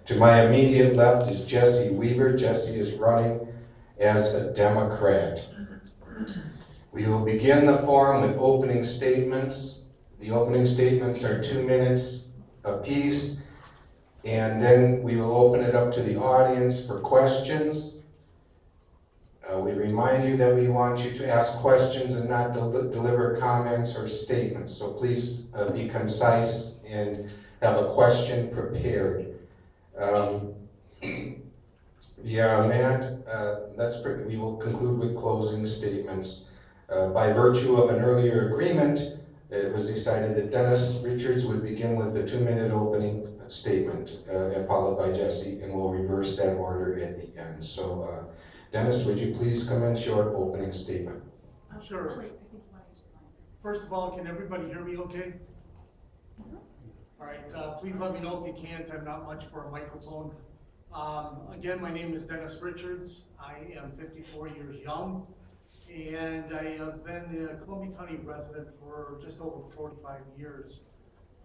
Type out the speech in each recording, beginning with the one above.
To my immediate left is Jesse Weaver. Jesse is running as a Democrat. We will begin the forum with opening statements. The opening statements are 2 minutes apiece, and then we will open it up to the audience for questions. We remind you that we want you to ask questions and not deliver comments or statements. So please be concise and have a question prepared. Beyond that, we will conclude with closing statements. By virtue of an earlier agreement, it was decided that Dennis Richards would begin with the 2-minute opening statement, followed by Jesse, and we'll reverse that order at the end. So, Dennis, would you please commence your opening statement? Sure. First of all, can everybody hear me okay? All right, please let me know if you can't. I'm not much for a microphone. Again, my name is Dennis Richards. I am 54 years young, and I have been a Columbia County resident for just over 45 years.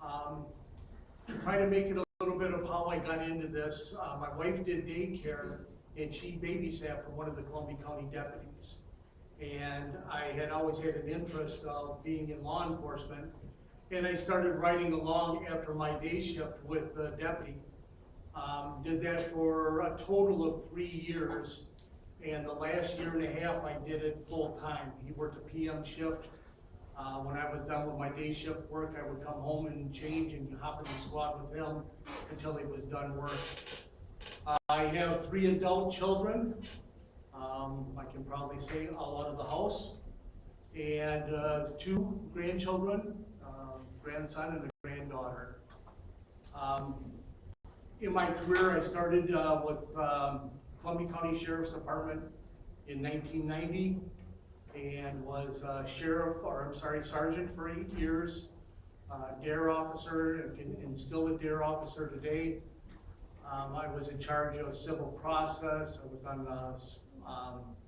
To try to make it a little bit of how I got into this, my wife did daycare, and she babysat for one of the Columbia County deputies. And I had always had an interest of being in law enforcement, and I started riding along after my day shift with the deputy. Did that for a total of 3 years, and the last year and a half I did it full time. He worked a PM shift. When I was done with my day shift work, I would come home and change and hop in the squad with him until he was done work. I have 3 adult children. I can probably say all out of the house, and 2 grandchildren, grandson and a granddaughter. In my career, I started with Columbia County Sheriff's Department in 1990 and was sergeant for 8 years, DARE officer, and still a DARE officer today. I was in charge of civil process. I was on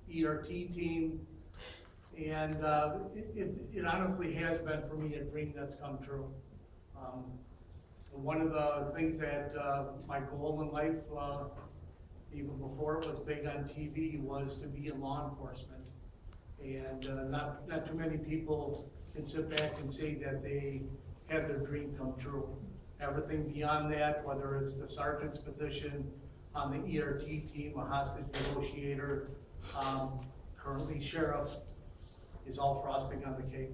the ERT team, and it honestly has been for me a dream that's come true. One of the things that my goal in life, even before it was big on TV, was to be in law enforcement. And not too many people can sit back and say that they had their dream come true. Everything beyond that, whether it's the sergeant's position on the ERT team, a hostage negotiator, currently sheriff, is all frosting on the cake.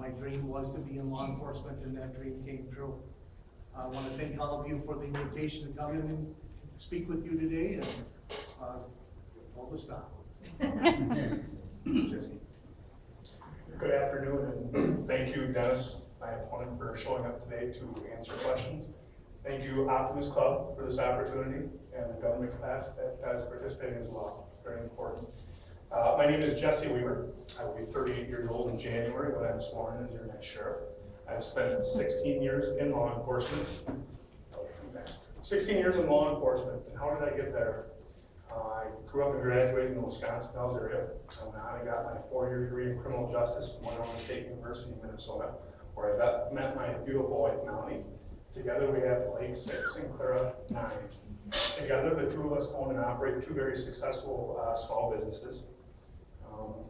My dream was to be in law enforcement, and that dream came true. I want to thank all of you for the invitation to come in and speak with you today, and hold the stop. Jesse. Good afternoon, and thank you, Dennis, my opponent, for showing up today to answer questions. Thank you, Optimist Club, for this opportunity, and the government class that is participating as well. It's very important. My name is Jesse Weaver. I will be 38 years old in January when I'm sworn in as your next sheriff. I've spent 16 years in law enforcement. 16 years in law enforcement, and how did I get there? I grew up and graduated in the Wisconsin Dells area. I went on and got my 4-year degree in criminal justice from Winona State University in Minnesota, where I met my beautiful wife, Melanie. Together we have Blake 6 and Clara 9. Together, the 2 of us own and operate 2 very successful small businesses.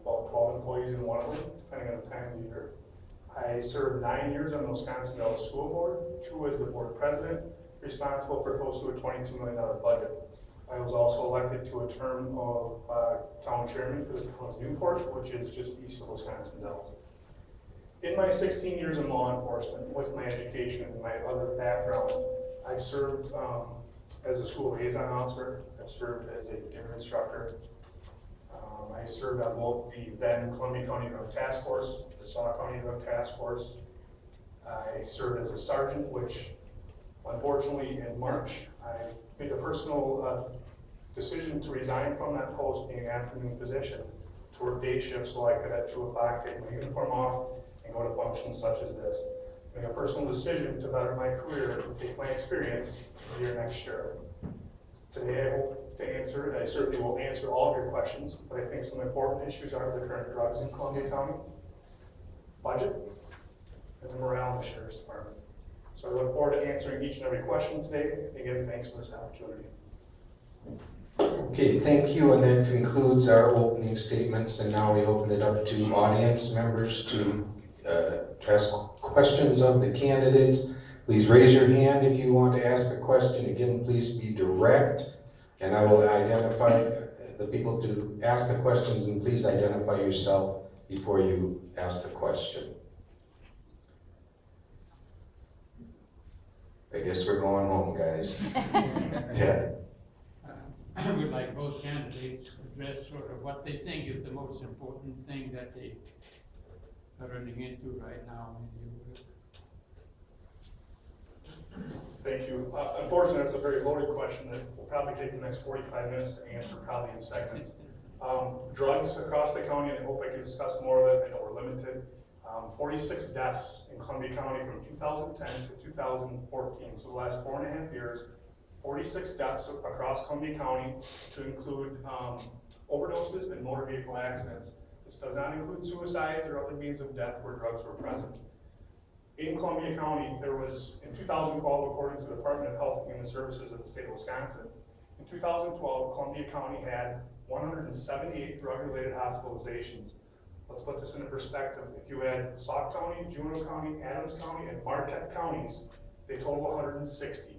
About 12 employees in one of them, depending on the time of the year. I served 9 years on the Wisconsin Dells School Board, 2 as the board president, responsible for close to a $22 million budget. I was also elected to a term of town chairman for the town of Newport, which is just east of Wisconsin Dells. In my 16 years in law enforcement, with my education and my other background, I served as a school liaison officer. I served as a DARE instructor. I served on both the then Columbia County Drug Task Force, the Sauk County Drug Task Force. I served as a sergeant, which unfortunately in March, I made a personal decision to resign from that post, being an afternoon position, to work day shifts so I could at 2 o'clock take my uniform off and go to functions such as this. Make a personal decision to better my career and take my experience to be your next sheriff. Today I hope to answer, and I certainly will answer all of your questions, but I think some important issues are the current drugs in Columbia County, budget, and the morale in the Sheriff's Department. So I look forward to answering each and every question today. Again, thanks for this opportunity. Okay, thank you, and that concludes our opening statements, and now we open it up to audience members to ask questions of the candidates. Please raise your hand if you want to ask a question. Again, please be direct, and I will identify the people to ask the questions, and please identify yourself before you ask the question. I guess we're going home, guys. Ted? I would like both candidates to address sort of what they think is the most important thing that they are running into right now in the work. Thank you. Unfortunately, that's a very loaded question that will probably take the next 45 minutes to answer, probably in segments. Drugs across the county, and I hope I can discuss more of it. I know we're limited. 46 deaths in Columbia County from 2010 to 2014. So the last 4.5 years, 46 deaths across Columbia County, to include overdoses and motor vehicle accidents. This does not include suicides or other means of death where drugs were present. In Columbia County, there was, in 2012, according to the Department of Health and Human Services of the state of Wisconsin, in 2012, Columbia County had 178 drug-related hospitalizations. Let's put this into perspective. If you add Sauk County, Juneau County, Adams County, and Marquette counties, they total 160.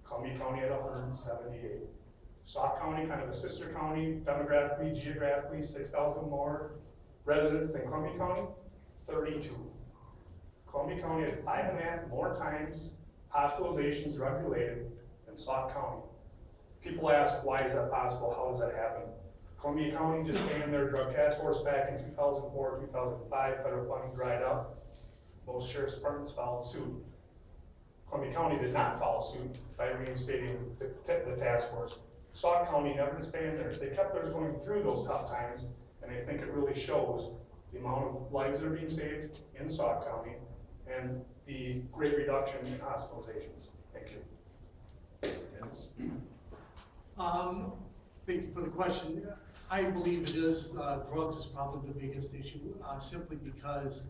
Columbia County had 178. Sauk County, kind of a sister county, demographically, geographically, 6,000 more residents than Columbia County, 32. Columbia County had 5.5 more times hospitalizations drug-related than Sauk County. People ask, why is that possible? How does that happen? Columbia County just came their drug task force back in 2004, 2005, federal funding dried up. Most sheriff's departments followed suit. Columbia County did not follow suit by reinstating the task force. Sauk County never disbanded theirs. They kept theirs going through those tough times, and I think it really shows the amount of lives that are being saved in Sauk County and the great reduction in hospitalizations. Thank you. Dennis? Thank you for the question. I believe it is, drugs is probably the biggest issue, simply because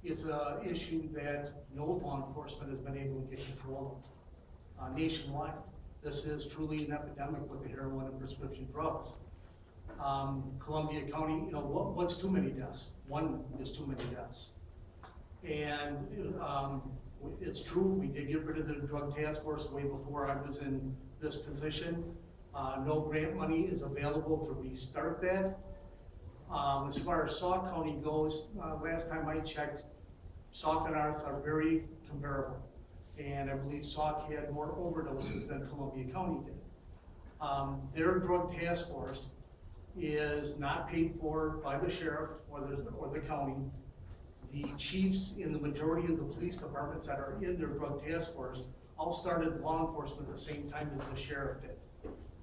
it's an issue that no law enforcement has been able to get control of nationwide. This is truly an epidemic with the heroin and prescription drugs. Columbia County, you know, what's too many deaths? One is too many deaths. And it's true, we did get rid of the drug task force way before I was in this position. No grant money is available to restart that. As far as Sauk County goes, last time I checked, Sauk and ours are very comparable. And I believe Sauk had more overdoses than Columbia County did. Their drug task force is not paid for by the sheriff or the county. The chiefs in the majority of the police departments that are in their drug task force all started law enforcement at the same time as the sheriff did.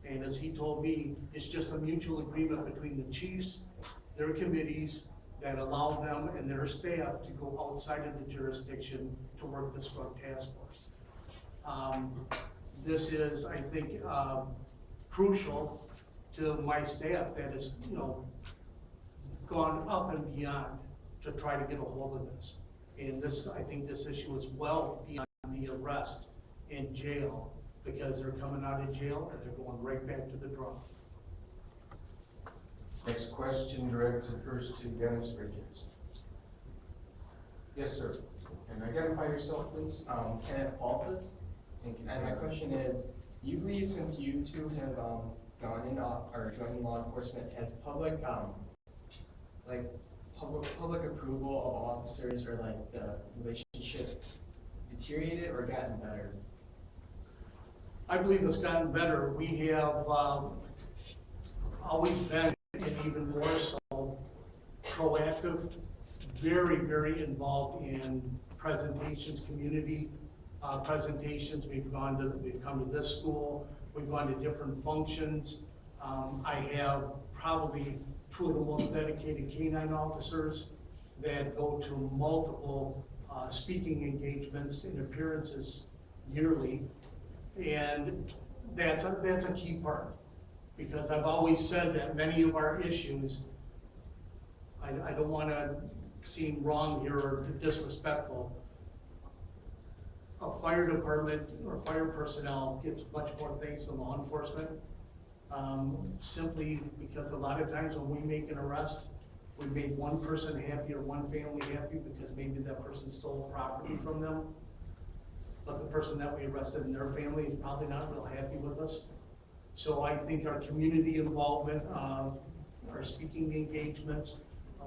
And as he told me, it's just a mutual agreement between the chiefs, their committees, that allow them and their staff to go outside of the jurisdiction to work this drug task force. This is, I think, crucial to my staff that has, you know, gone up and beyond to try to get a hold of this. And this, I think this issue is well beyond the arrest and jail, because they're coming out of jail and they're going right back to the drug. Next question directed first to Dennis Richards. Yes, sir. And identify yourself, please. Kenneth Paltas. And my question is, do you believe, since you two have gone in or joined law enforcement, has public approval of officers or like the relationship deteriorated or gotten better? I believe it's gotten better. We have always been, and even more so, proactive, very, very involved in presentations, community presentations. We've come to this school, we've gone to different functions. I have probably two of the most dedicated canine officers that go to multiple speaking engagements and appearances yearly. And that's a key part, because I've always said that many of our issues, I don't want to seem wrong here or disrespectful, a fire department or fire personnel gets much more things than law enforcement. Simply because a lot of times when we make an arrest, we make one person happy or one family happy because maybe that person stole property from them. But the person that we arrested and their family is probably not real happy with us. So I think our community involvement, our speaking engagements,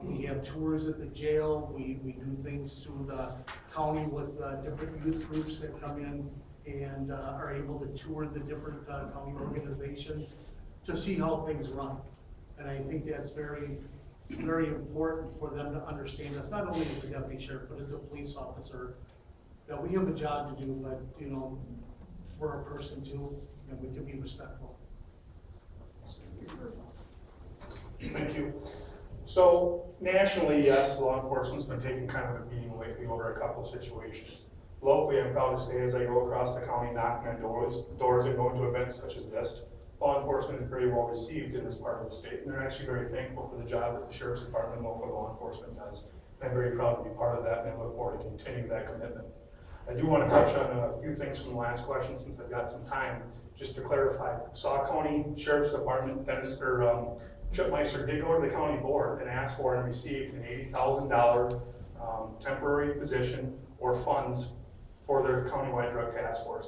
we have tours at the jail, we do things through the county with different youth groups that come in and are able to tour the different county organizations to see how things run. And I think that's very, very important for them to understand us, not only as a deputy sheriff, but as a police officer, that we have a job to do, but, you know, we're a person too, and we can be respectful. Thank you. So nationally, yes, law enforcement's been taking kind of a beating lately over a couple of situations. Locally, I'm proud to say, as I go across the county knocking on doors and going to events such as this, law enforcement is very well received in this part of the state, and they're actually very thankful for the job that the Sheriff's Department and local law enforcement does. I'm very proud to be part of that, and I look forward to continuing that commitment. I do want to touch on a few things from the last question since I've got some time, just to clarify. Sauk County Sheriff's Department, Chip Meister did go to the county board and asked for and received an $80,000 temporary position or funds for their countywide drug task force.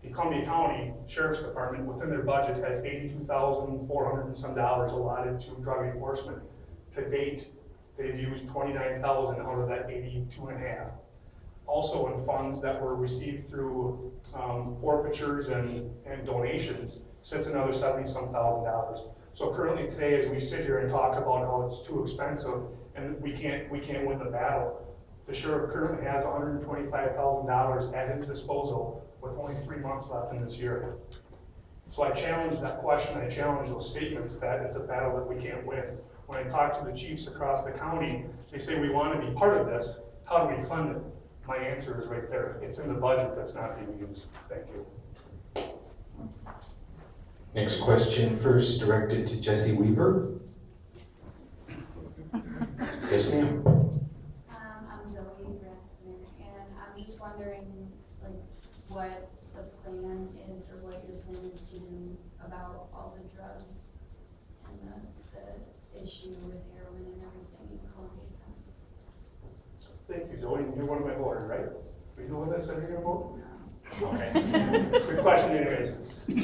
The Columbia County Sheriff's Department, within their budget, has $82,400 and some dollars allotted to drug enforcement. To date, they've used $29,000 out of that 82.5. Also in funds that were received through forfeitures and donations, sits another $70-some thousand. So currently today, as we sit here and talk about how it's too expensive and we can't win the battle, the sheriff currently has $125,000 at his disposal with only 3 months left in this year. So I challenge that question, I challenge those statements that it's a battle that we can't win. When I talk to the chiefs across the county, they say we want to be part of this, how do we fund it? My answer is right there, it's in the budget that's not being used. Thank you. Next question, first directed to Jesse Weaver. Yes, ma'am. I'm Zoe Bratzman, and I'm just wondering, like, what the plan is or what your plan is to do about all the drugs and the issue with heroin and everything in Columbia. Thank you, Zoe. You're one of my voters, right? Are you the one that said you're gonna vote? Okay. Good question anyways.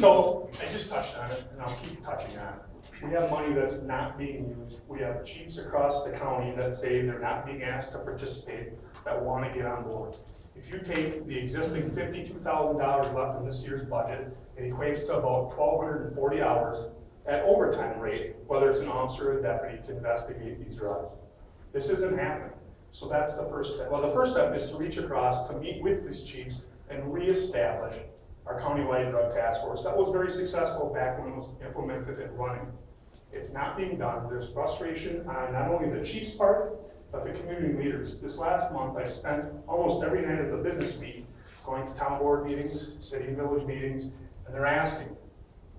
So I just touched on it and I'll keep touching on it. We have money that's not being used. We have chiefs across the county that say they're not being asked to participate, that want to get on board. If you take the existing $52,000 left in this year's budget, it equates to about 1,240 hours at overtime rate, whether it's an officer or a deputy, to investigate these drugs. This isn't happening. So that's the first step. Well, the first step is to reach across, to meet with these chiefs and reestablish our countywide drug task force. That was very successful back when it was implemented and running. It's not being done. There's frustration on not only the chief's part, but the community leaders. This last month, I spent almost every night of the business week going to town board meetings, city and village meetings, and they're asking,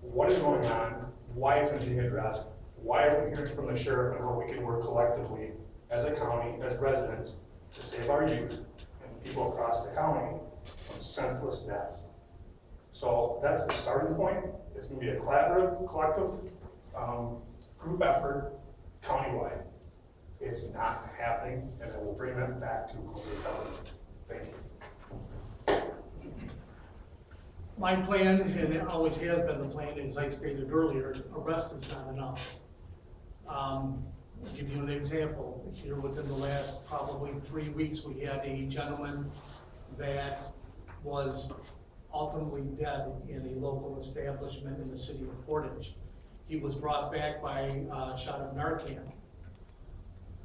what is going on? Why isn't it being addressed? Why are we hearing from the sheriff and how we can work collectively as a county, as residents, to save our youth and people across the county from senseless deaths? So that's the starting point. It's going to be a collaborative, collective group effort countywide. It's not happening, and it will bring them back to Columbia County. Thank you. My plan, and it always has been the plan, as I stated earlier, arrest is not enough. I'll give you an example. Here within the last probably 3 weeks, we had a gentleman that was ultimately dead in a local establishment in the city of Portage. He was brought back by a shot of Narcan.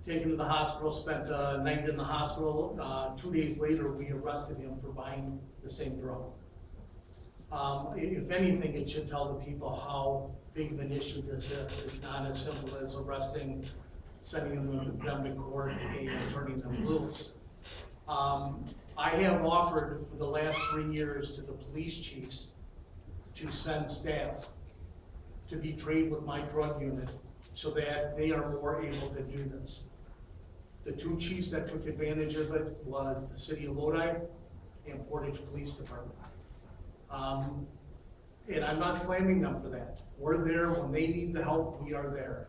Taken to the hospital, spent a night in the hospital. 2 days later, we arrested him for buying the same drug. If anything, it should tell the people how big of an issue this is. It's not as simple as arresting, sending them to court, and turning them loose. I have offered for the last 3 years to the police chiefs to send staff to be trained with my drug unit so that they are more able to do this. The 2 chiefs that took advantage of it was the city of Lodi and Portage Police Department. And I'm not slamming them for that. We're there when they need the help, we are there.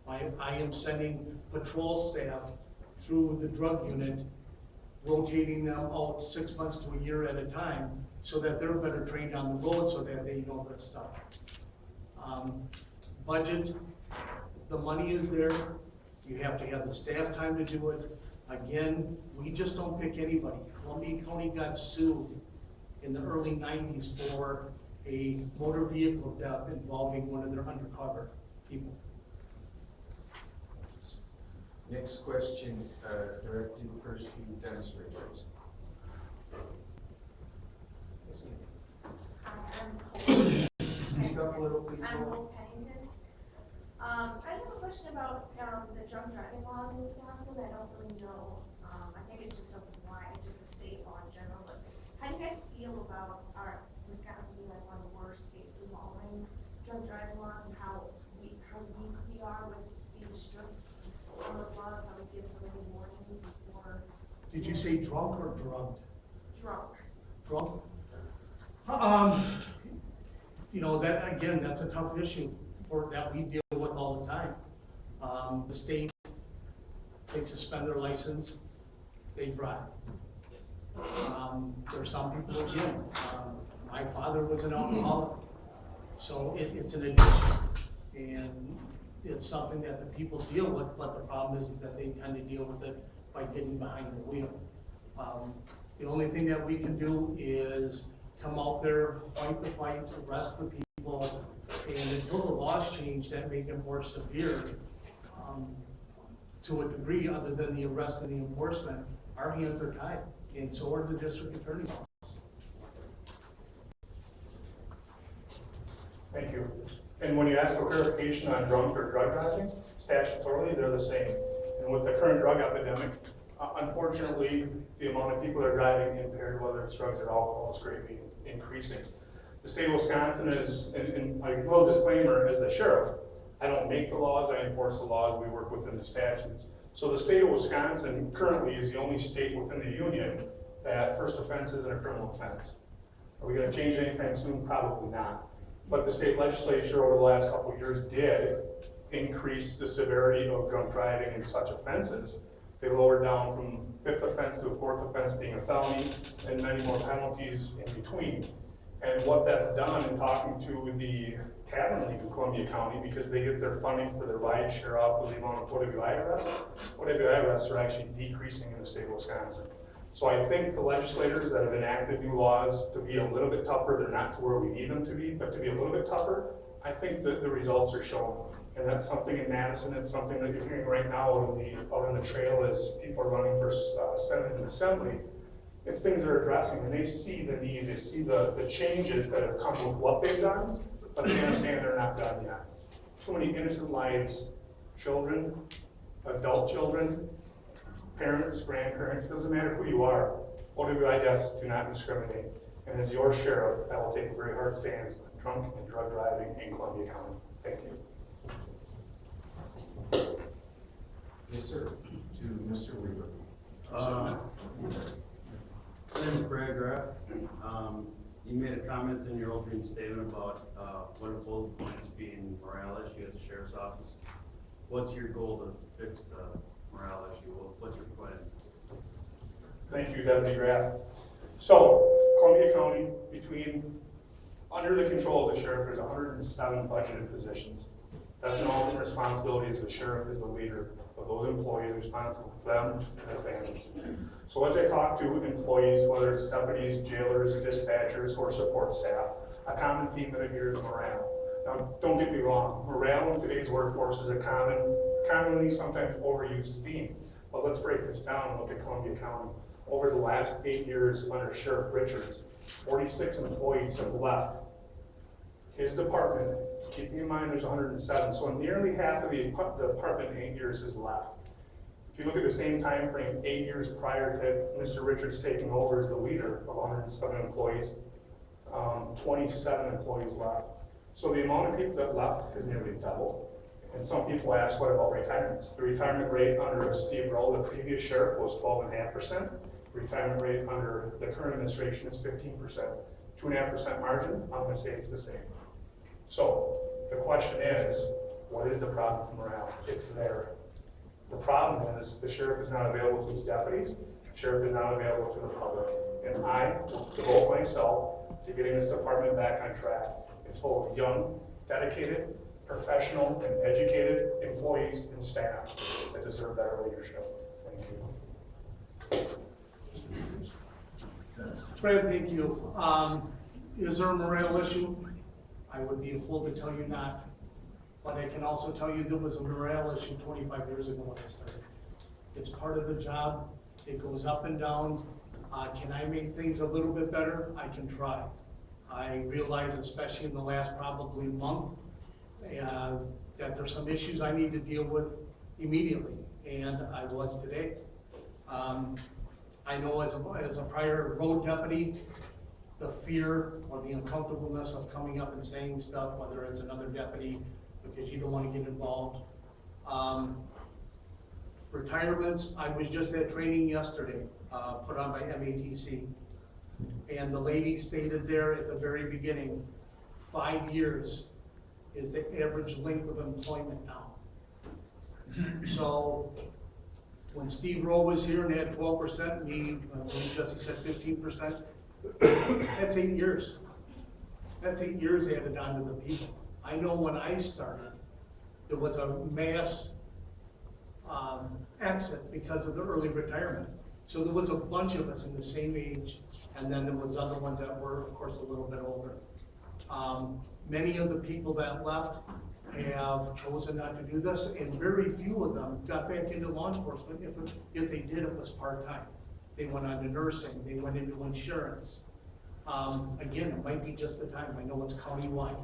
I am sending patrol staff through the drug unit, rotating them out 6 months to a year at a time, so that they're better trained on the road, so that they know this stuff. Budget, the money is there, you have to have the staff time to do it. Again, we just don't pick anybody. Columbia County got sued in the early 90s for a motor vehicle death involving one of their undercover people. Next question, directed first to Dennis Richards. Speak up a little, please. I'm Hope Pennington. I just have a question about the drunk driving laws in Wisconsin. I don't really know. I think it's just open-wide, just a state law in general. But how do you guys feel about our Wisconsin being like one of the worst states involving drunk driving laws, and how weak we are with being strict on those laws? How we give so many warnings before. Did you say drunk or drugged? Drunk. Drunk? You know, that, again, that's a tough issue that we deal with all the time. The state, they suspend their license, they drive. There's some people, again, my father was an alcoholic, so it's an addiction. And it's something that the people deal with, but the problem is that they tend to deal with it by getting behind the wheel. The only thing that we can do is come out there, fight the fight, arrest the people, and until the laws change that make it more severe, to a degree, other than the arrest and the enforcement, our hands are tied, and so are the district attorney's office. Thank you. And when you ask for clarification on drunk or drug driving, statutorily, they're the same. And with the current drug epidemic, unfortunately, the amount of people that are driving impaired, whether it's drugs or alcohol, is greatly increasing. The state of Wisconsin is, and a little disclaimer, as the sheriff, I don't make the laws, I enforce the laws, we work within the statutes. So the state of Wisconsin currently is the only state within the union that first offense isn't a criminal offense. Are we gonna change anytime soon? Probably not. But the state legislature over the last couple of years did increase the severity of drunk driving and such offenses. They lowered down from 5th offense to a 4th offense being a felony, and many more penalties in between. And what that's done in talking to the Tavern League in Columbia County, because they get their funding for their ride share off of the amount of OWI arrests, OWI arrests are actually decreasing in the state of Wisconsin. So I think the legislators that have enacted new laws to be a little bit tougher, they're not to where we need them to be, but to be a little bit tougher, I think that the results are showing. And that's something in Madison, it's something that you're hearing right now out on the trail as people are running for Senate and Assembly. It's things they're addressing, and they see the need, they see the changes that have come with what they've done, but they understand they're not done yet. Too many innocent lives, children, adult children, parents, grandparents, doesn't matter who you are, OWI deaths do not discriminate. And as your sheriff, I will take a very hard stance on drunk and drug driving in Columbia County. Thank you. Yes, sir. To Mr. Weaver. My name is Brad Graff. You made a comment in your opening statement about one of the bullet points being morale issue at the sheriff's office. What's your goal to fix the morale issue? What's your plan? Thank you, Deputy Graff. So, Columbia County, under the control of the sheriff, there's 107 budgeted positions. That's an ultimate responsibility as the sheriff is the leader of those employees responsible for them and their families. So as I talk to employees, whether it's deputies, jailers, dispatchers, or support staff, a common theme that I hear is morale. Now, don't get me wrong, morale in today's workforce is a commonly sometimes overused theme. But let's break this down and look at Columbia County. Over the last 8 years under Sheriff Richards, 46 employees have left his department. Keeping in mind there's 107, so nearly half of the department in 8 years has left. If you look at the same time frame, 8 years prior to Mr. Richards taking over as the leader of 107 employees, 27 employees left. So the amount of people that left has nearly doubled. And some people ask, what about retirements? The retirement rate under Steve Roll, the previous sheriff, was 12.5%. Retirement rate under the current administration is 15%, 2.5% margin, I'm gonna say it's the same. So, the question is, what is the problem for morale? It's there. The problem is, the sheriff is not available to his deputies, the sheriff is not available to the public, and I will devote myself to getting this department back on track. It's full of young, dedicated, professional, and educated employees and staff that deserve better leadership. Thank you. Brad, thank you. Is there a morale issue? I would be a fool to tell you not. But I can also tell you there was a morale issue 25 years ago when I started. It's part of the job. It goes up and down. Can I make things a little bit better? I can try. I realize, especially in the last probably month, that there's some issues I need to deal with immediately, and I was today. I know as a prior road deputy, the fear or the uncomfortableness of coming up and saying stuff, whether it's another deputy, because you don't want to get involved. Retirements, I was just at training yesterday, put on by MATC. And the lady stated there at the very beginning, 5 years is the average length of employment now. So when Steve Rowe was here and had 12%, me, I believe Jesse said 15%, that's 8 years. That's 8 years added on to the people. I know when I started, there was a mass exit because of the early retirement. So there was a bunch of us in the same age, and then there was other ones that were, of course, a little bit older. Many of the people that left have chosen not to do this, and very few of them got back into law enforcement. If they did, it was part-time. They went on to nursing, they went into insurance. Again, it might be just the time. I know it's countywide.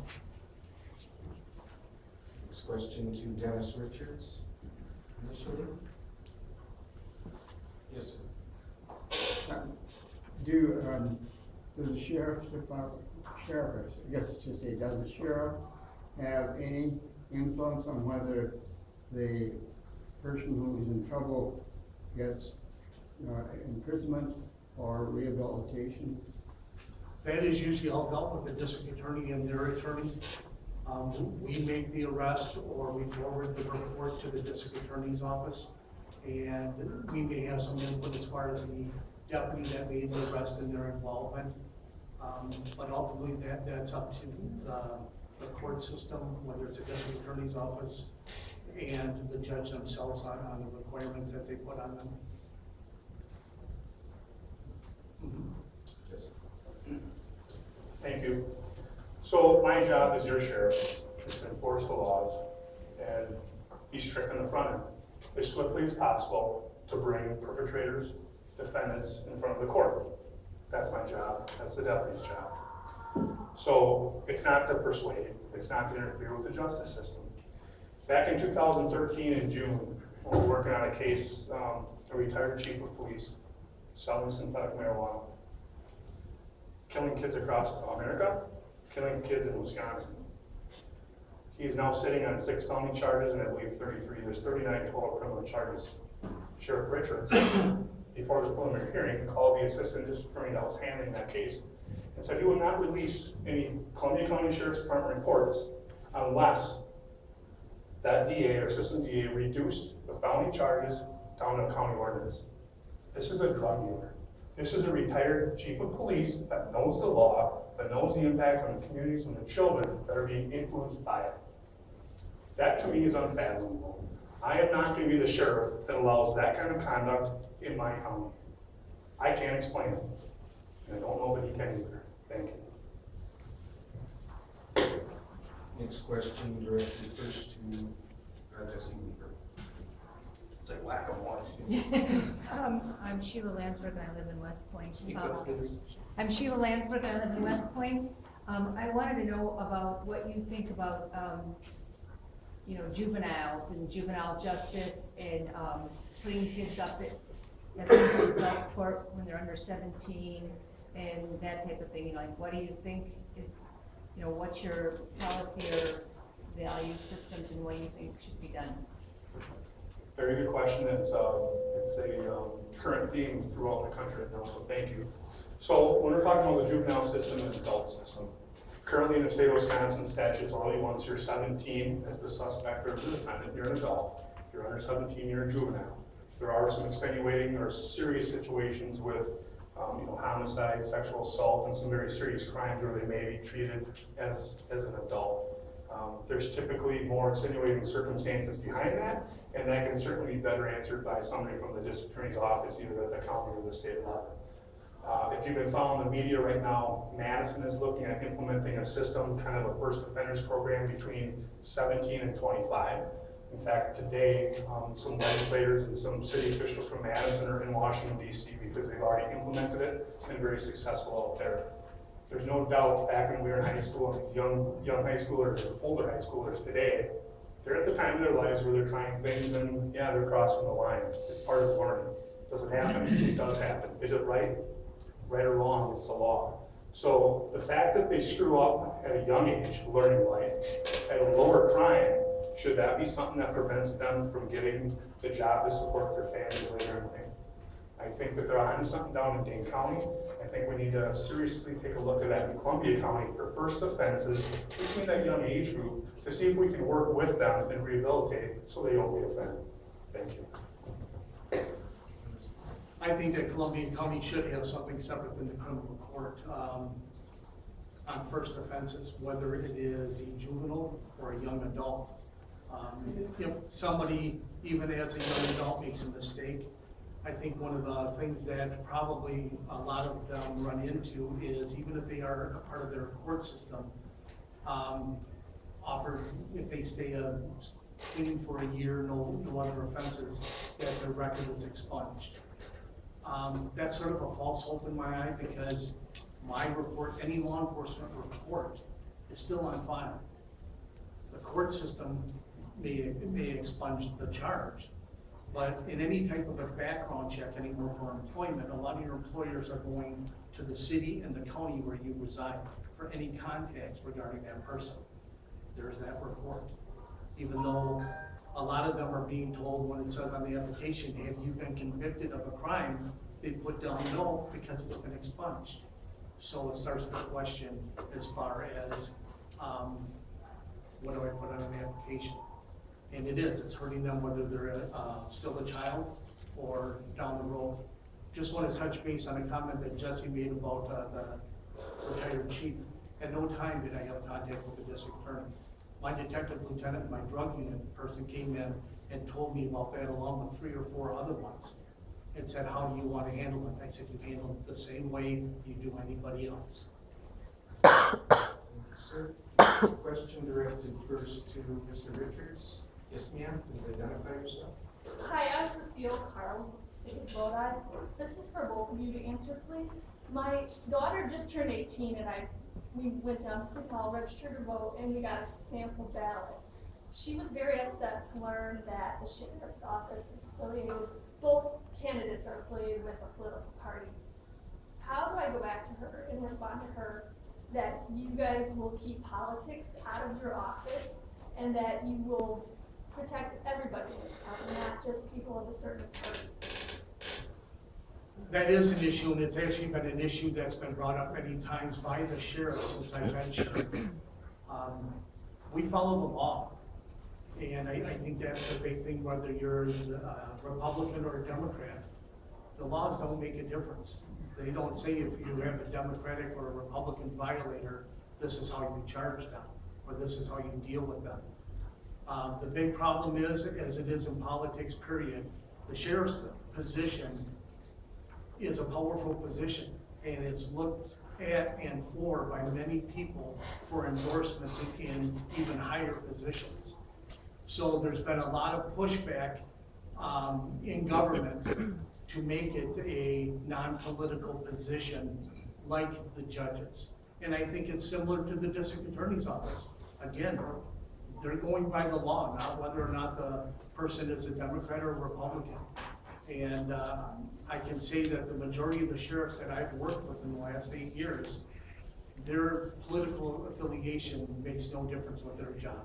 Next question to Dennis Richards, initially. Yes, sir. Does the sheriff's department, I guess I should say, does the sheriff have any influence on whether the person who is in trouble gets imprisonment or rehabilitation? That is usually all dealt with the district attorney and their attorney. We make the arrest or we forward the report to the district attorney's office. And we may have some input as far as the deputy that made the arrest and their involvement. But ultimately that's up to the court system, whether it's a district attorney's office and the judge themselves on the requirements that they put on them. Yes. Thank you. So my job as your sheriff is to enforce the laws and be strict on the front end as swiftly as possible to bring perpetrators, defendants in front of the court. That's my job. That's the deputy's job. So it's not to persuade. It's not to interfere with the justice system. Back in 2013 in June, when we were working on a case, a retired chief of police selling synthetic marijuana, killing kids across America, killing kids in Wisconsin. He is now sitting on 6 felony charges and I believe 33. There's 39 total criminal charges. Sheriff Richards, before the preliminary hearing, called the assistant district attorney that was handling that case and said he would not release any Columbia County Sheriff's Department reports unless that DA or assistant DA reduced the felony charges down to a county ordinance. This is a drug dealer. This is a retired chief of police that knows the law, that knows the impact on the communities and the children that are being influenced by it. That to me is unfathomable. I am not going to be the sheriff that allows that kind of conduct in my county. I can't explain it. And I don't know that he can either. Thank you. Next question directed first to Jesse Weaver. It's like whack-a-mole. I'm Sheila Lansford and I live in West Point. I'm Sheila Lansford and I live in West Point. I wanted to know about what you think about, juveniles and juvenile justice and putting kids up at adult court when they're under 17 and that type of thing. Like, what do you think is, what's your policy or value systems and what do you think should be done? Very good question. It's a current theme throughout the country now, so thank you. So when we're talking about the juvenile system and adult system, currently in the state of Wisconsin statutes, all you want is you're 17 as the suspect or the defendant, you're an adult. If you're under 17, you're a juvenile. There are some extenuating or serious situations with homicide, sexual assault, and some very serious crimes where they may be treated as an adult. There's typically more extenuating circumstances behind that, and that can certainly be better answered by somebody from the district attorney's office, either at the county or the state level. If you've been following the media right now, Madison is looking at implementing a system, kind of a first offenders program between 17 and 25. In fact, today, some legislators and some city officials from Madison are in Washington, D.C. because they've already implemented it and very successful out there. There's no doubt back when we were in high school, these young high schoolers, older high schoolers today, they're at the time of their lives where they're trying things and yeah, they're crossing the line. It's part of learning. Does it happen? It does happen. Is it right? Right or wrong, it's the law. So the fact that they screw up at a young age, learning life, at a lower crime, should that be something that prevents them from getting the job to support their families later in life? I think that they're onto something down in Dane County. I think we need to seriously take a look at that in Columbia County for first offenses between that young age group to see if we can work with them and rehabilitate so they don't reoffend. Thank you. I think that Columbia County should have something separate than the criminal court on first offenses, whether it is a juvenile or a young adult. If somebody, even as a young adult, makes a mistake, I think one of the things that probably a lot of them run into is, even if they are a part of their court system, offered, if they stay clean for a year, no other offenses, that their record is expunged. That's sort of a false hope in my eye, because my report, any law enforcement report, is still on file. The court system may expunge the charge, but in any type of a background check anymore for employment, a lot of your employers are going to the city and the county where you reside for any contacts regarding that person. There's that report. Even though a lot of them are being told, when it says on the application, have you been convicted of a crime, they put down no, because it's been expunged. So it starts the question as far as, what do I put on an application? And it's hurting them whether they're still a child or down the road. Just want to touch base on a comment that Jesse made about the retired chief. At no time did I have contact with the district attorney. My detective lieutenant, my drug unit person came in and told me about that, along with 3 or 4 other ones, and said, how do you want to handle it? I said, you handle it the same way you do anybody else. Sir, question directed first to Mr. Richards. Yes, ma'am, please identify yourself. Hi, I'm Cecile Carl, City of Lodi. This is for both of you to answer, please. My daughter just turned 18, and we went down to City Hall, registered to vote, and we got a sample ballot. She was very upset to learn that the sheriff's office is affiliated, both candidates are affiliated with a political party. How do I go back to her and respond to her that you guys will keep politics out of your office and that you will protect everybody in this county, not just people of a certain party? That is an issue, and it's actually been an issue that's been brought up many times by the sheriff since I've been sheriff. We follow the law, and I think that's the big thing, whether you're a Republican or a Democrat. The laws don't make a difference. They don't say if you have a Democratic or a Republican violator, this is how you charge them, or this is how you deal with them. The big problem is, as it is in politics, period, the sheriff's position is a powerful position, and it's looked at and for by many people for endorsements in even higher positions. So there's been a lot of pushback in government to make it a non-political position like the judges. And I think it's similar to the district attorney's office. Again, they're going by the law, not whether or not the person is a Democrat or a Republican. And I can say that the majority of the sheriffs that I've worked with in the last 8 years, their political affiliation makes no difference with their job.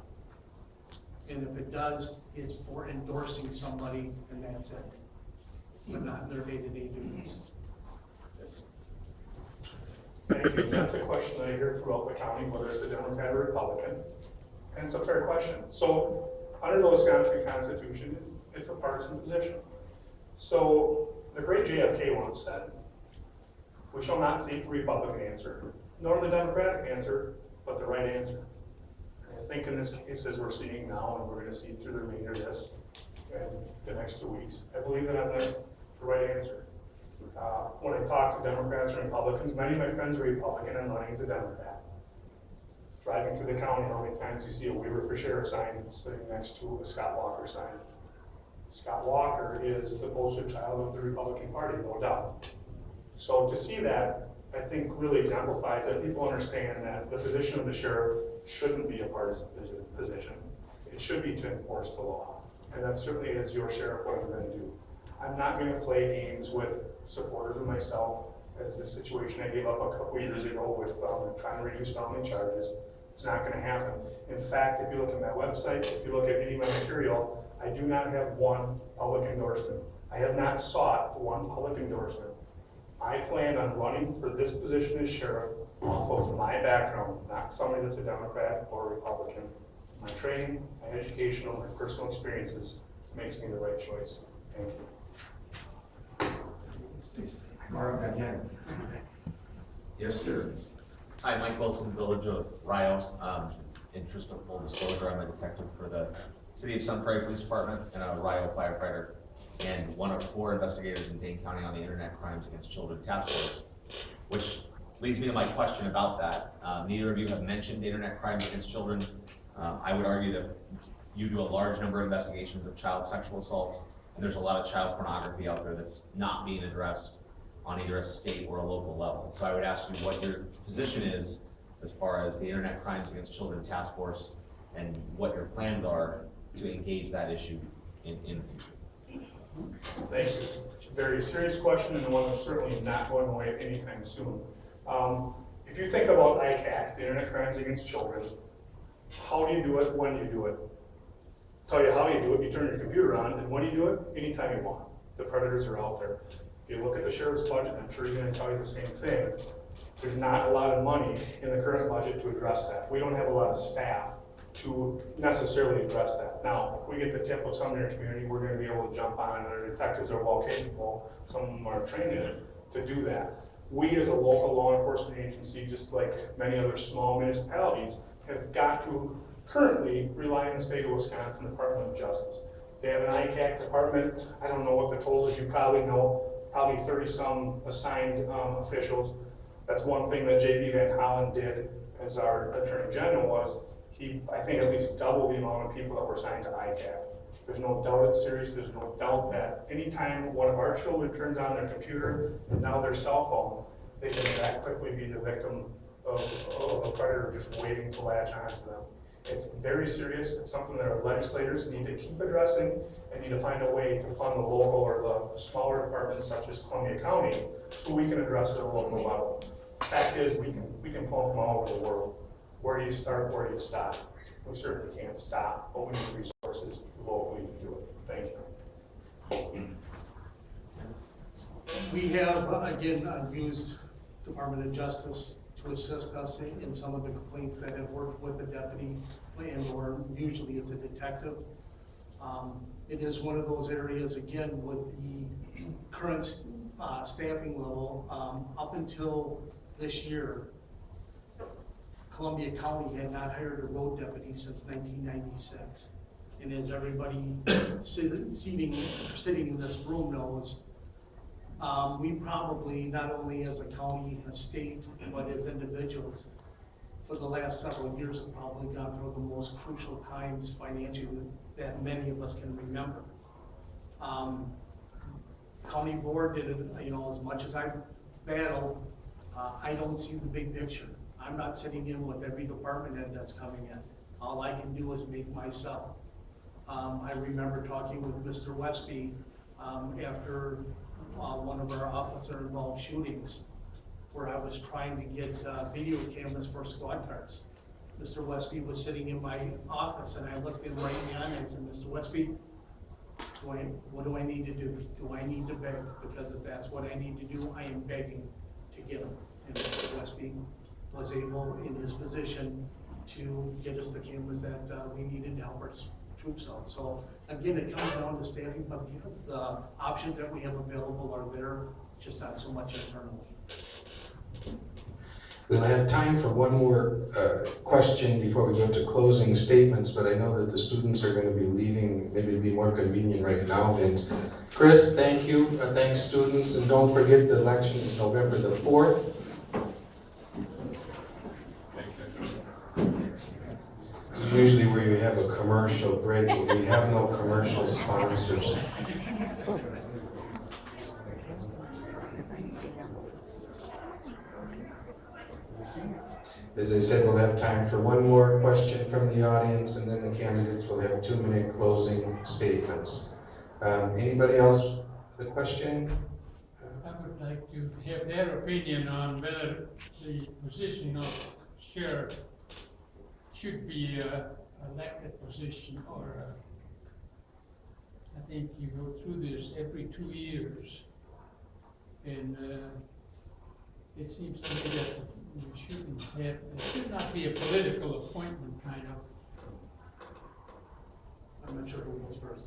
And if it does, it's for endorsing somebody and that's it, but not in their day-to-day duties. Thank you. That's a question that I hear throughout the county, whether it's a Democrat or Republican. And it's a fair question. So under the Wisconsin Constitution, it's a partisan position. So the great JFK once said, "We shall not seek the Republican answer, nor the Democratic answer, but the right answer." And I think in this case, as we're seeing now, and we're going to see through the remainder of this and the next 2 weeks, I believe that I'm the right answer. When I talk to Democrats and Republicans, many of my friends are Republican and running as a Democrat. Driving through the county, how many times you see a Weaver for Sheriff sign sitting next to a Scott Walker sign? Scott Walker is the poster child of the Republican Party, no doubt. So to see that, I think really exemplifies that people understand that the position of the sheriff shouldn't be a partisan position. It should be to enforce the law. And that certainly is your sheriff what I'm going to do. I'm not going to play games with supporters of myself, as the situation I gave up a couple years ago with trying to reduce felony charges. It's not going to happen. In fact, if you look at my website, if you look at any of my material, I do not have one public endorsement. I have not sought one public endorsement. I plan on running for this position as sheriff off of my background, not somebody that's a Democrat or a Republican. My training, my educational, my personal experiences makes me the right choice. Thank you. Yes, sir. Hi, Mike Wilson, Village of Rio. Interest of full disclosure, I'm a detective for the City of Sun Prairie Police Department and a Rio firefighter, and one of 4 investigators in Dane County on the Internet Crimes Against Children Task Force, which leads me to my question about that. Neither of you have mentioned Internet crimes against children. I would argue that you do a large number of investigations of child sexual assaults, and there's a lot of child pornography out there that's not being addressed on either a state or a local level. So I would ask you what your position is as far as the Internet Crimes Against Children Task Force and what your plans are to engage that issue in the future. Thank you. It's a very serious question and one that's certainly not going away anytime soon. If you think about ICAC, the Internet Crimes Against Children, how do you do it, when do you do it? Tell you how you do it, you turn your computer on, and when do you do it? Anytime you want. The predators are out there. If you look at the sheriff's budget, I'm sure he's going to tell you the same thing. There's not a lot of money in the current budget to address that. We don't have a lot of staff to necessarily address that. Now, if we get the tip of some in our community, we're going to be able to jump on, and our detectives are well capable, some of them are trained in it, to do that. We as a local law enforcement agency, just like many other small municipalities, have got to currently rely on the state of Wisconsin Department of Justice. They have an ICAC department. I don't know what the total is, you probably know, probably 30-some assigned officials. That's one thing that J.B. Van Hollen did as our Attorney General was, he, I think, at least doubled the amount of people that were assigned to ICAC. There's no doubt it's serious. There's no doubt that anytime one of our children turns on their computer and now their cell phone, they can that quickly be the victim of a predator just waiting to latch onto them. It's very serious. It's something that our legislators need to keep addressing and need to find a way to fund the local or the smaller departments such as Columbia County so we can address it at a local level. Fact is, we can pull from all over the world. Where do you start? Where do you stop? We certainly can't stop, but we need resources locally to do it. Thank you. We have, again, used Department of Justice to assist us in some of the complaints that have worked with the deputy and or usually as a detective. It is one of those areas, again, with the current staffing level, up until this year, Columbia County had not hired a road deputy since 1996. And as everybody sitting in this room knows, we probably, not only as a county, a state, but as individuals, for the last several years have probably gone through the most crucial times financially that many of us can remember. County board did it, as much as I battle, I don't see the big picture. I'm not sitting in with every department head that's coming in. All I can do is make myself. I remember talking with Mr. Westby after one of our officer-involved shootings, where I was trying to get video cameras for squad cars. Mr. Westby was sitting in my office, and I looked him right in the eye, and I said, Mr. Westby, what do I need to do? Do I need to beg? Because if that's what I need to do, I am begging to get him. And Mr. Westby was able, in his position, to get us the cameras that we needed to help our troops out. So again, it comes down to staffing, but the options that we have available are there, just not so much internally. We'll have time for one more question before we go to closing statements, but I know that the students are going to be leaving. Maybe it'd be more convenient right now, Vince. Chris, thank you. Thanks, students. And don't forget the election is November the 4th. Usually where you have a commercial break, but we have no commercial sponsors. As I said, we'll have time for one more question from the audience, and then the candidates will have 2-minute closing statements. Anybody else with a question? I would like to have their opinion on whether the position of sheriff should be a elected position or I think you go through this every 2 years. And it seems to me that we shouldn't have, it should not be a political appointment kind of. I'm not sure who goes first.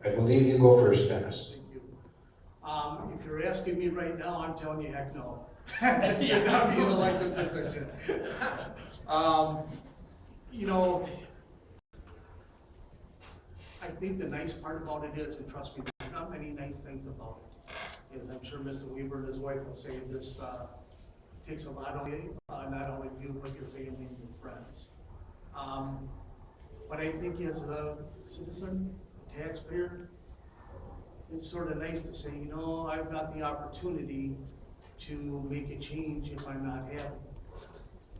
I believe you go first, Dennis. Thank you. If you're asking me right now, I'm telling you, heck no. It should not be an elected position. You know, I think the nice part about it is, and trust me, there's not many nice things about it, is I'm sure Mr. Weaver and his wife will say this takes a lot of you, not only you, but your family and your friends. But I think as a citizen, taxpayer, it's sort of nice to say, you know, I've got the opportunity to make a change if I'm not happy.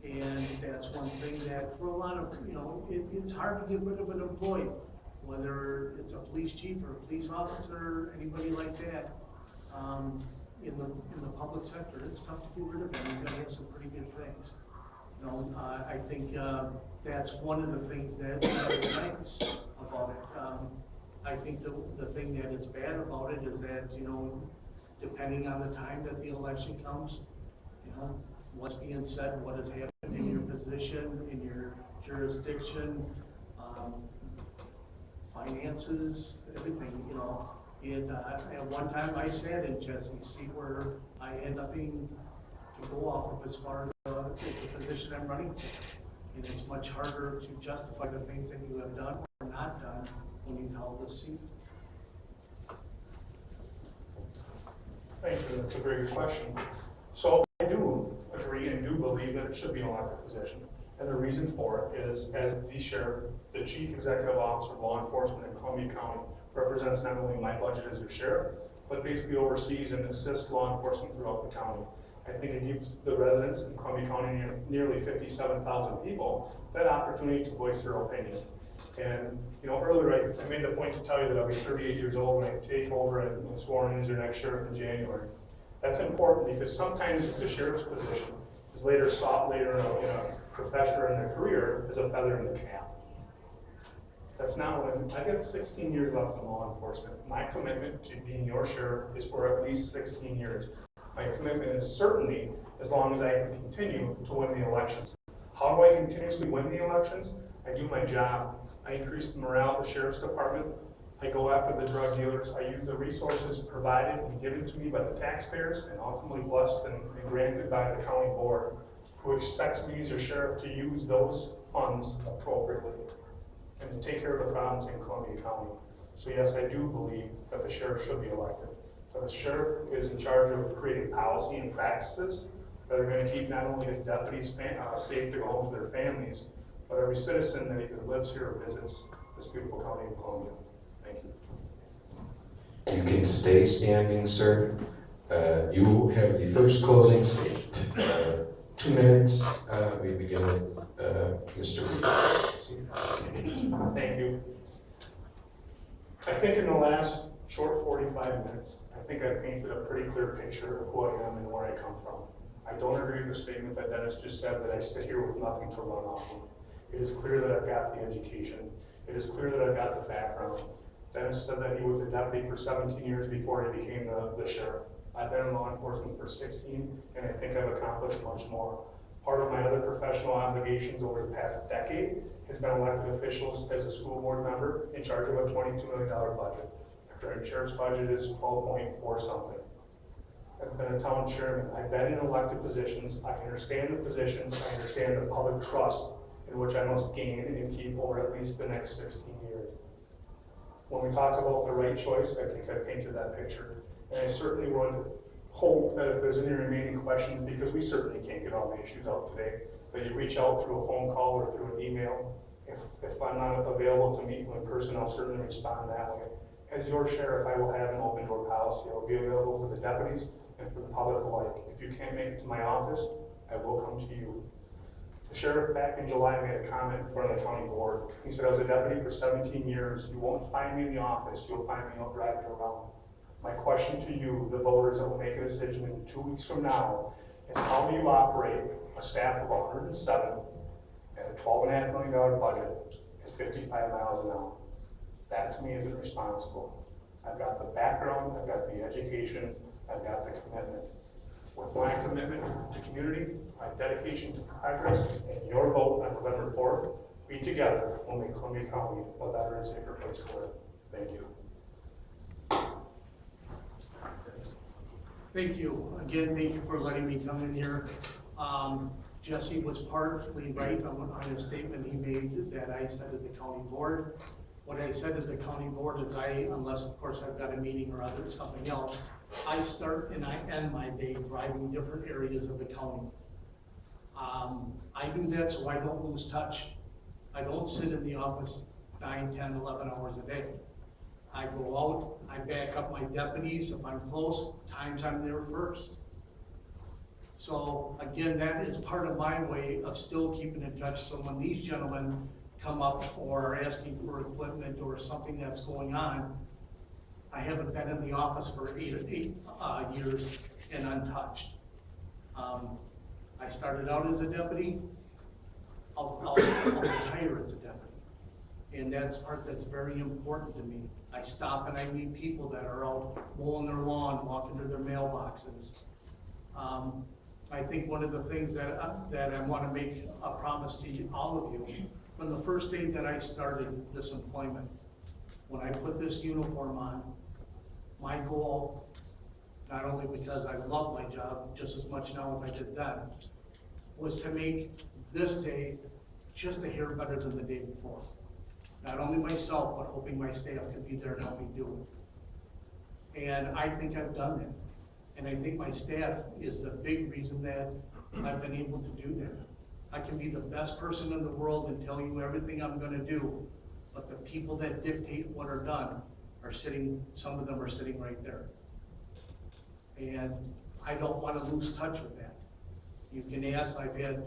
And that's one thing that for a lot of, you know, it's hard to get rid of an employee, whether it's a police chief or a police officer, anybody like that. In the public sector, it's tough to get rid of them. You've got to have some pretty good things. You know, I think that's one of the things that is nice about it. I think the thing that is bad about it is that, you know, depending on the time that the election comes, you know, what's being said, what has happened in your position, in your jurisdiction, finances, everything, you know. And at one time I sat in Jesse's seat where I had nothing to go off of as far as the position I'm running for. And it's much harder to justify the things that you have done or not done when you've held this seat. Thank you, that's a very good question. So I do agree and do believe that it should be an elected position. And the reason for it is, as the sheriff, the chief executive officer of law enforcement in Columbia County, represents not only my budget as your sheriff, but basically oversees and assists law enforcement throughout the county. I think it gives the residents in Columbia County, nearly 57,000 people, that opportunity to voice their opinion. And, you know, earlier I made the point to tell you that I'll be 38 years old when I take over and sworn in as your next sheriff in January. That's important because sometimes the sheriff's position is later sought later in a profession or in their career as a feather in the cap. That's not what I got 16 years left in law enforcement. My commitment to being your sheriff is for at least 16 years. My commitment is certainly as long as I can continue to win the elections. How do I continuously win the elections? I do my job. I increase the morale of the sheriff's department. I go after the drug dealers. I use the resources provided and given to me by the taxpayers and ultimately blessed and granted by the county board, who expects me as your sheriff to use those funds appropriately and to take care of the problems in Columbia County. So yes, I do believe that the sheriff should be elected. But the sheriff is in charge of creating policy and practices that are going to keep not only his deputies safe to go home to their families, but every citizen that either lives here or visits this beautiful county of Columbia. Thank you. You can stay standing, sir. You have the first closing statement. 2 minutes. We begin with Mr. Reed. Thank you. I think in the last short 45 minutes, I think I painted a pretty clear picture of who I am and where I come from. I don't agree with the statement that Dennis just said, that I sit here with nothing to run off of. It is clear that I've got the education. It is clear that I've got the background. Dennis said that he was a deputy for 17 years before he became the sheriff. I've been in law enforcement for 16, and I think I've accomplished much more. Part of my other professional obligations over the past decade has been elected officials as a school board member in charge of a $22 million budget. Our current sheriff's budget is 12.4 something. I've been a town chairman. I've been in elected positions. I understand the positions. I understand the public trust in which I must gain and keep over at least the next 16 years. When we talk about the right choice, I think I painted that picture. And I certainly would hope that if there's any remaining questions, because we certainly can't get all the issues out today, that you reach out through a phone call or through an email. If I'm not available to meet you in person, I'll certainly respond that way. As your sheriff, I will have an open door policy. I will be available for the deputies and for the public alike. If you can't make it to my office, I will come to you. The sheriff back in July made a comment in front of the county board. He said, I was a deputy for 17 years. You won't find me in the office. You'll find me out driving around. My question to you, the voters that will make a decision in 2 weeks from now, is how do you operate a staff of 107 and a $12.5 million budget at 55 miles an hour? That to me isn't responsible. I've got the background, I've got the education, I've got the commitment. With my commitment to community, my dedication to progress, and your vote on November 4th, we together will make Columbia County a better and safer place to live. Thank you. Thank you. Again, thank you for letting me come in here. Jesse was partly right on a statement he made that I said at the county board. What I said at the county board is unless of course I've got a meeting or something else, I start and I end my day driving different areas of the county. I do that so I don't lose touch. I don't sit in the office 9, 10, 11 hours a day. I go out, I back up my deputies. If I'm close, times I'm there first. So again, that is part of my way of still keeping in touch. So when these gentlemen come up or are asking for equipment or something that's going on, I haven't been in the office for eight years and untouched. I started out as a deputy. I'll retire as a deputy. And that's part that's very important to me. I stop and I meet people that are out mowing their lawn, walking to their mailboxes. I think one of the things that I want to make a promise to you, all of you, from the first day that I started this employment, when I put this uniform on, my goal, not only because I love my job just as much now as I did then, was to make this day just a hair better than the day before. Not only myself, but hoping my staff can be there and help me do it. And I think I've done that. And I think my staff is the big reason that I've been able to do that. I can be the best person in the world and tell you everything I'm gonna do, but the people that dictate what are done are sitting, some of them are sitting right there. And I don't wanna lose touch with that. You can ask, I've had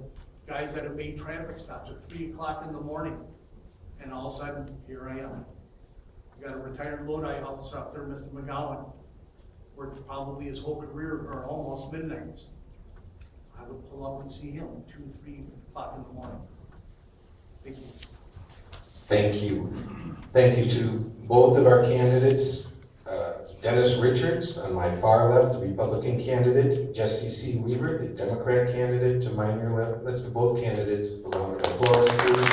guys that have made traffic stops at 3 o'clock in the morning, and all of a sudden, here I am. I got a retired Lodi officer up there, Mr. McGowan, worked probably his whole career or almost midnights. I would pull up and see him 2, 3 o'clock in the morning. Thank you. Thank you. Thank you to both of our candidates. Dennis Richards, on my far left, the Republican candidate, Jesse C. Weaver, the Democrat candidate, to my near left. Let's give both candidates a round of applause, please.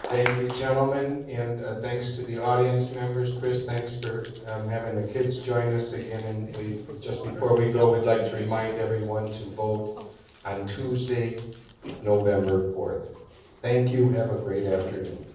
Thank you, gentlemen, and thanks to the audience members. Chris, thanks for having the kids join us again. And just before we go, we'd like to remind everyone to vote on Tuesday, November 4th. Thank you. Have a great afternoon.